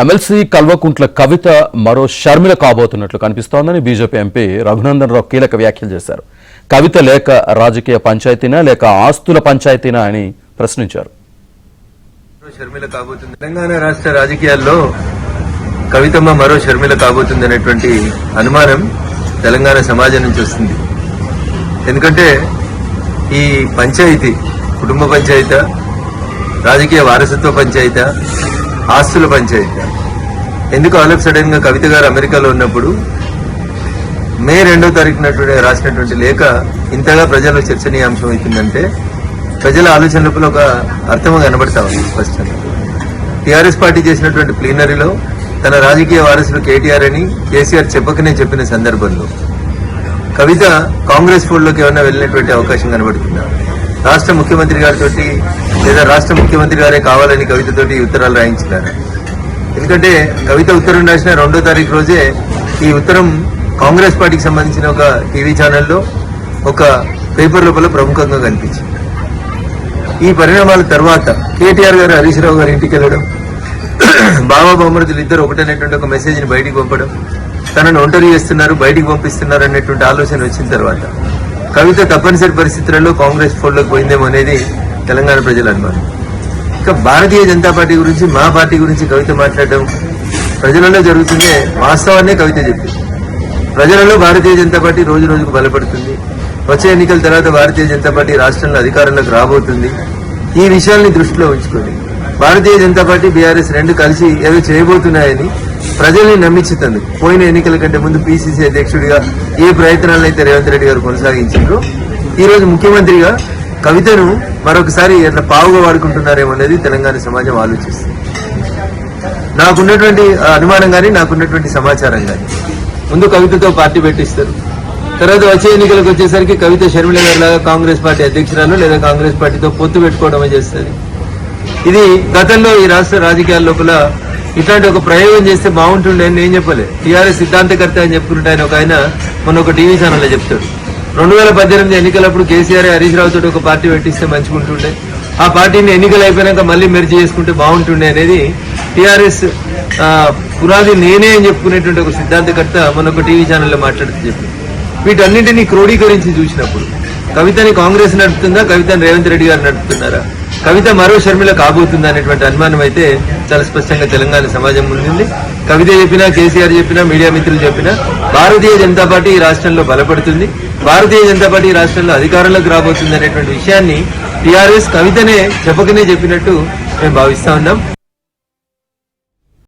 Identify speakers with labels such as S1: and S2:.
S1: MLC Kalvakuntla Kavitha మరో షర్మిల కాబోతున్నట్లు కనిపిస్తోందని BJP MP Raghunandan Rao కీలక వ్యాఖ్యలు చేశారు. కవిత లేక రాజకీయ పంచాయతీనా లేక ఆస్తుల పంచాయతీనా అని ప్రశ్నించారు.
S2: షర్మిల కాబోతుంది. తెలంగాణ రాష్ట్ర రాజకీయాల్లో కవితమ్మ మరో షర్మిల కాబోతుంది అనేటువంటి అనుమానం తెలంగాణ సమాజం నుంచి వస్తుంది. ఎందుకంటే ఈ పంచాయతీ కుటుంబ పంచాయతీ, రాజకీయ వారసత్వ పంచాయతీ, ఆస్తుల పంచాయతీ ఎందుకు ఆల్ ఆఫ్ సడన్ గా కవిత గారు అమెరికాలో ఉన్నప్పుడు మే 2వ తారీఖున రాసినటువంటి లేఖ ఇంతగా ప్రజల్లో చర్చనీయాంశం అవుతుందంటే ప్రజల ఆలోచనలో ఒక అర్థం కనబడతా ఉంది స్పష్టంగా. టీఆర్ఎస్ పార్టీ చేసినటువంటి ప్లీనరీలో తన రాజకీయ వారసులు కేటీఆర్ అని కేసీఆర్ చెప్పకనే చెప్పిన సందర్భంలో కవిత కాంగ్రెస్ ఫోల్డ్లోకి ఏమన్నా వెళ్ళినటువంటి అవకాశం కనబడుతుందా? రాష్ట్ర ముఖ్యమంత్రి గారితో లేదా రాష్ట్ర ముఖ్యమంత్రి గారే కావాలని కవితతోటి ఉత్తరాలు రాయించినారు. ఎందుకంటే కవిత ఉత్తరం రాసిన 2వ తారీఖు రోజే ఈ ఉత్తరం కాంగ్రెస్ పార్టీకి సంబంధించిన ఒక టీవీ ఛానల్లో ఒక పేపర్ లోపల ప్రముఖంగా కనిపించింది. ఈ పరిణామాల తర్వాత కేటీఆర్ గారు హరీష్ రావు గారి ఇంటికి వెళ్ళడం, బాబా బొమ్మరుదులు ఇద్దరు ఒకటనేటువంటి ఒక మెసేజ్ ని బయటికి పంపడం, తనను ఒంటరి చేస్తున్నారు, బయటికి పంపిస్తున్నారు అనేటువంటి ఆలోచన వచ్చిన తర్వాత కవిత తప్పనిసరి పరిస్థితులలో కాంగ్రెస్ ఫోల్డ్లోకి పోయిందేమో అనేది తెలంగాణ ప్రజల అనుమానం. ఇక భారతీయ జనతా పార్టీ గురించి, మా పార్టీ గురించి కవిత మాట్లాడడం ప్రజలలో జరుగుతుందే వాస్తవాన్నే కవిత చెప్పింది. ప్రజలలో భారతీయ జనతా పార్టీ రోజు రోజుకు బలపడుతుంది. వచ్చే ఎన్నికల తర్వాత భారతీయ జనతా పార్టీ రాష్ట్రంలో అధికారంలోకి రాబోతుంది. ఈ విషయాల్ని దృష్టిలో ఉంచుకొని భారతీయ జనతా పార్టీ, బీఆర్ఎస్ రెండు కలిసి ఏదో చేయబోతున్నాయని ప్రజల్ని నమ్మించుతుంది. పోయిన ఎన్నికల కంటే ముందు పీసీసీ అధ్యక్షుడిగా ఏ ప్రయత్నాలను అయితే రేవంత్ రెడ్డి గారు కొనసాగించారో ఈ రోజు ముఖ్యమంత్రిగా కవితను మరొకసారి ఎట్లా పావుగా వాడుకుంటున్నారేమో అనేది తెలంగాణ సమాజం ఆలోచిస్తుంది. నాకున్నటువంటి అనుమానం కానీ, నాకున్నటువంటి సమాచారం కానీ, ముందు కవితతో పార్టీ పెట్టిస్తారు, తర్వాత వచ్చే ఎన్నికలకు వచ్చేసరికి కవిత షర్మిల గారి లాగా కాంగ్రెస్ పార్టీ అధ్యక్షురాలు లేదా కాంగ్రెస్ పార్టీతో పొత్తు పెట్టుకోవడమే చేస్తుంది. ఇది గతంలో ఈ రాష్ట్ర రాజకీయాల లోపల ఇట్లాంటి ఒక ప్రయోగం చేస్తే బాగుంటుండే అని నేను చెప్పలే. టీఆర్ఎస్ సిద్ధాంతకర్త అని చెప్పుకుంటే ఆయన మొన్న ఒక టీవీ ఛానల్లో చెప్తాడు, 2018 ఎన్నికలప్పుడు కేసీఆర్ హరీష్ రావు తోటి ఒక పార్టీ పెట్టిస్తే మంచిగుంటుండే, ఆ పార్టీని ఎన్నికలు అయిపోయినాక మళ్ళీ మెర్జీ చేసుకుంటే బాగుంటుండే అనేది టీఆర్ఎస్ పునాది నేనే అని చెప్పుకునేటువంటి ఒక సిద్ధాంతకర్త మొన్న ఒక టీవీ ఛానల్లో మాట్లాడుతూ చెప్పి వీటన్నింటినీ క్రోడీకరించి చూసినప్పుడు కవితని కాంగ్రెస్ నడుపుతుందా, కవితని రేవంత్ రెడ్డి గారు నడుపుతున్నారా, కవిత మరో షర్మిల కాబోతుందా అనేటువంటి అనుమానం అయితే చాలా స్పష్టంగా తెలంగాణ సమాజం ముందుంది. కవిత చెప్పినా, కేసీఆర్ చెప్పినా, మీడియా మిత్రులు చెప్పినా భారతీయ జనతా పార్టీ ఈ రాష్ట్రంలో బలపడుతుంది, భారతీయ జనతా పార్టీ ఈ రాష్ట్రంలో అధికారంలోకి రాబోతుంది అనేటువంటి విషయాన్ని టీఆర్ఎస్ కవితనే చెప్పకనే చెప్పినట్టు మేము భావిస్తా ఉన్నాం.